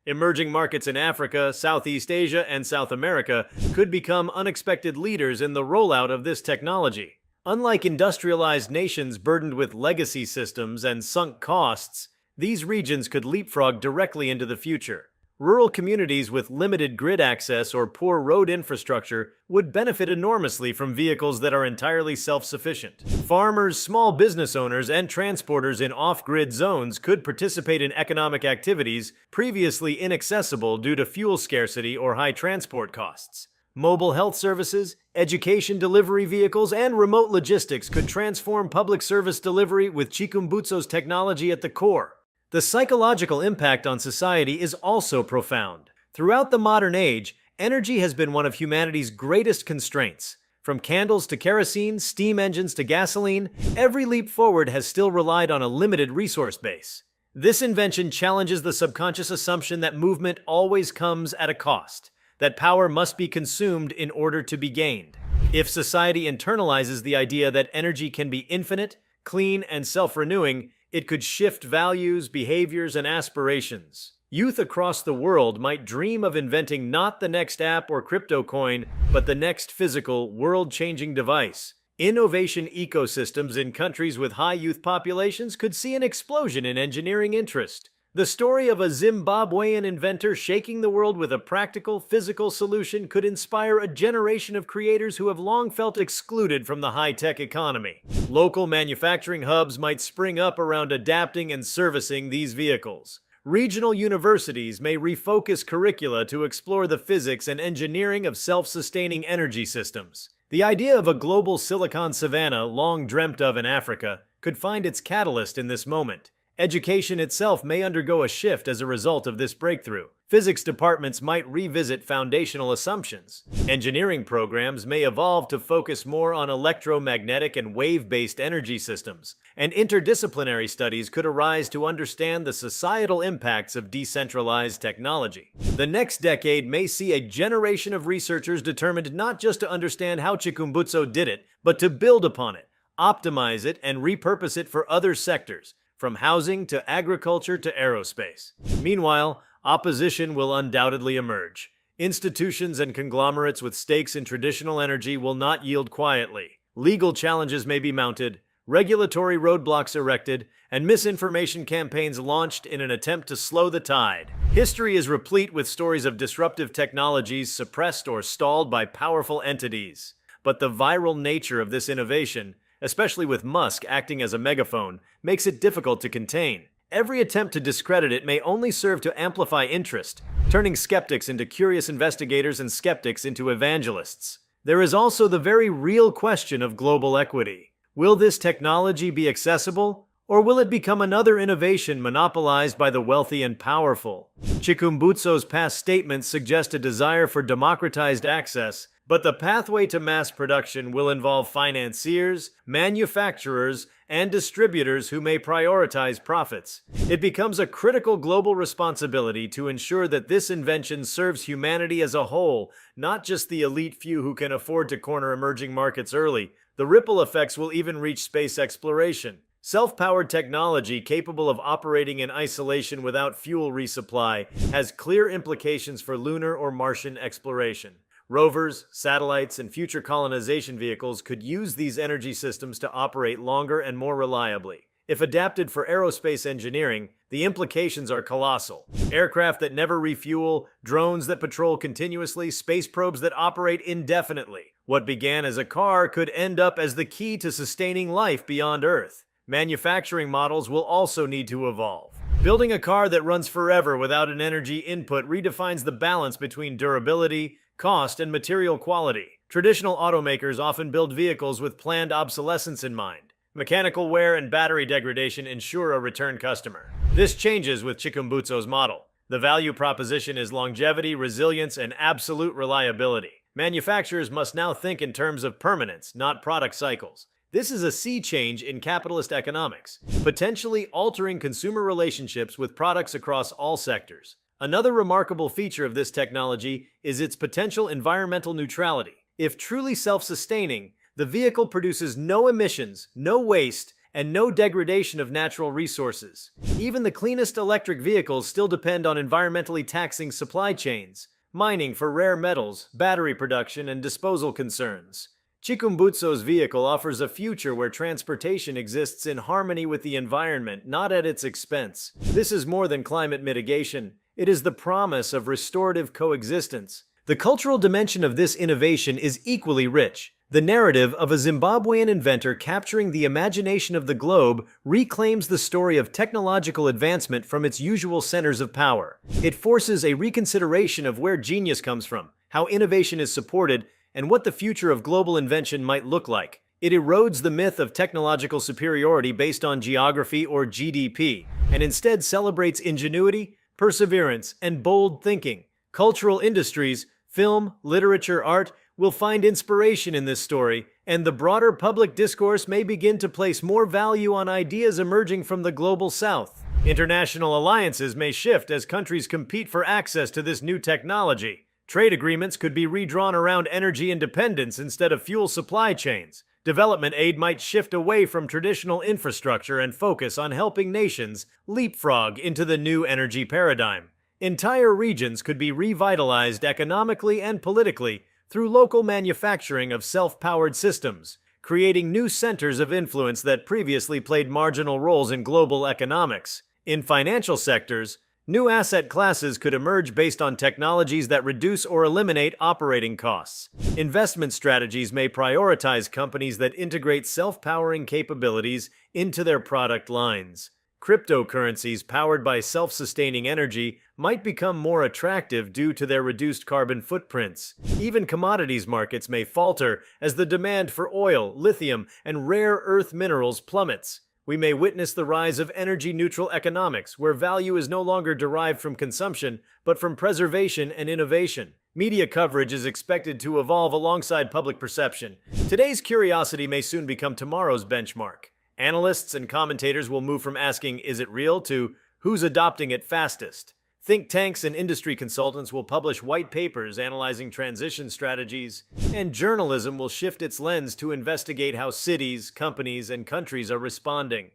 Emerging markets in Africa, Southeast Asia, and South America could become unexpected leaders in the rollout of this technology. Unlike industrialized nations burdened with legacy systems and sunk costs, these regions could leapfrog directly into the future. Rural communities with limited grid access or poor road infrastructure would benefit enormously from vehicles that are entirely self-sufficient. Farmers, small business owners, and transporters in off-grid zones could participate in economic activities previously inaccessible due to fuel scarcity or high transport costs. Mobile health services, education delivery vehicles, and remote logistics could transform public service delivery with Chikumbutso's technology at the core. The psychological impact on society is also profound. Throughout the modern age, energy has been one of humanity's greatest constraints. From candles to kerosene, steam engines to gasoline, every leap forward has still relied on a limited resource base. This invention challenges the subconscious assumption that movement always comes at a cost, that power must be consumed in order to be gained. If society internalizes the idea that energy can be infinite, clean, and self-renewing, it could shift values, behaviors, and aspirations. Youth across the world might dream of inventing not the next app or crypto coin, but the next physical, world-changing device. Innovation ecosystems in countries with high youth populations could see an explosion in engineering interest. The story of a Zimbabwean inventor shaking the world with a practical, physical solution could inspire a generation of creators who have long felt excluded from the high-tech economy. Local manufacturing hubs might spring up around adapting and servicing these vehicles. Regional universities may refocus curricula to explore the physics and engineering of self-sustaining energy systems. The idea of a global silicon savanna, long dreamt of in Africa, could find its catalyst in this moment. Education itself may undergo a shift as a result of this breakthrough. Physics departments might revisit foundational assumptions. Engineering programs may evolve to focus more on electromagnetic and wave-based energy systems, and interdisciplinary studies could arise to understand the societal impacts of decentralized technology. The next decade may see a generation of researchers determined not just to understand how Chikumbutso did it, but to build upon it, optimize it, and repurpose it for other sectors, from housing to agriculture to aerospace. Meanwhile, opposition will undoubtedly emerge. Institutions and conglomerates with stakes in traditional energy will not yield quietly. Legal challenges may be mounted, regulatory roadblocks erected, and misinformation campaigns launched in an attempt to slow the tide. History is replete with stories of disruptive technologies suppressed or stalled by powerful entities. But the viral nature of this innovation, especially with Musk acting as a megaphone, makes it difficult to contain. Every attempt to discredit it may only serve to amplify interest, turning skeptics into curious investigators and skeptics into evangelists. There is also the very real question of global equity. Will this technology be accessible, or will it become another innovation monopolized by the wealthy and powerful? Chikumbutso's past statements suggest a desire for democratized access, but the pathway to mass production will involve financiers, manufacturers, and distributors who may prioritize profits. It becomes a critical global responsibility to ensure that this invention serves humanity as a whole, not just the elite few who can afford to corner emerging markets early. The ripple effects will even reach space exploration. Self-powered technology capable of operating in isolation without fuel resupply has clear implications for lunar or Martian exploration. Rovers, satellites, and future colonization vehicles could use these energy systems to operate longer and more reliably. If adapted for aerospace engineering, the implications are colossal. Aircraft that never refuel, drones that patrol continuously, space probes that operate indefinitely. What began as a car could end up as the key to sustaining life beyond Earth. Manufacturing models will also need to evolve. Building a car that runs forever without an energy input redefines the balance between durability, cost, and material quality. Traditional automakers often build vehicles with planned obsolescence in mind. Mechanical wear and battery degradation ensure a return customer. This changes with Chikumbutso's model. The value proposition is longevity, resilience, and absolute reliability. Manufacturers must now think in terms of permanence, not product cycles. This is a sea change in capitalist economics, potentially altering consumer relationships with products across all sectors. Another remarkable feature of this technology is its potential environmental neutrality. If truly self-sustaining, the vehicle produces no emissions, no waste, and no degradation of natural resources. Even the cleanest electric vehicles still depend on environmentally taxing supply chains, mining for rare metals, battery production, and disposal concerns. Chikumbutso's vehicle offers a future where transportation exists in harmony with the environment, not at its expense. This is more than climate mitigation. It is the promise of restorative coexistence. The cultural dimension of this innovation is equally rich. The narrative of a Zimbabwean inventor capturing the imagination of the globe reclaims the story of technological advancement from its usual centers of power. It forces a reconsideration of where genius comes from, how innovation is supported, and what the future of global invention might look like. It erodes the myth of technological superiority based on geography or GDP, and instead celebrates ingenuity, perseverance, and bold thinking. Cultural industries, film, literature, art, will find inspiration in this story, and the broader public discourse may begin to place more value on ideas emerging from the global south. International alliances may shift as countries compete for access to this new technology. Trade agreements could be redrawn around energy independence instead of fuel supply chains. Development aid might shift away from traditional infrastructure and focus on helping nations leapfrog into the new energy paradigm. Entire regions could be revitalized economically and politically through local manufacturing of self-powered systems, creating new centers of influence that previously played marginal roles in global economics. In financial sectors, new asset classes could emerge based on technologies that reduce or eliminate operating costs. Investment strategies may prioritize companies that integrate self-powering capabilities into their product lines. Cryptocurrencies powered by self-sustaining energy might become more attractive due to their reduced carbon footprints. Even commodities markets may falter as the demand for oil, lithium, and rare earth minerals plummets. We may witness the rise of energy-neutral economics, where value is no longer derived from consumption, but from preservation and innovation. Media coverage is expected to evolve alongside public perception. Today's curiosity may soon become tomorrow's benchmark. Analysts and commentators will move from asking, "Is it real?" to "Who's adopting it fastest?" Think tanks and industry consultants will publish white papers analyzing transition strategies, and journalism will shift its lens to investigate how cities, companies, and countries are responding.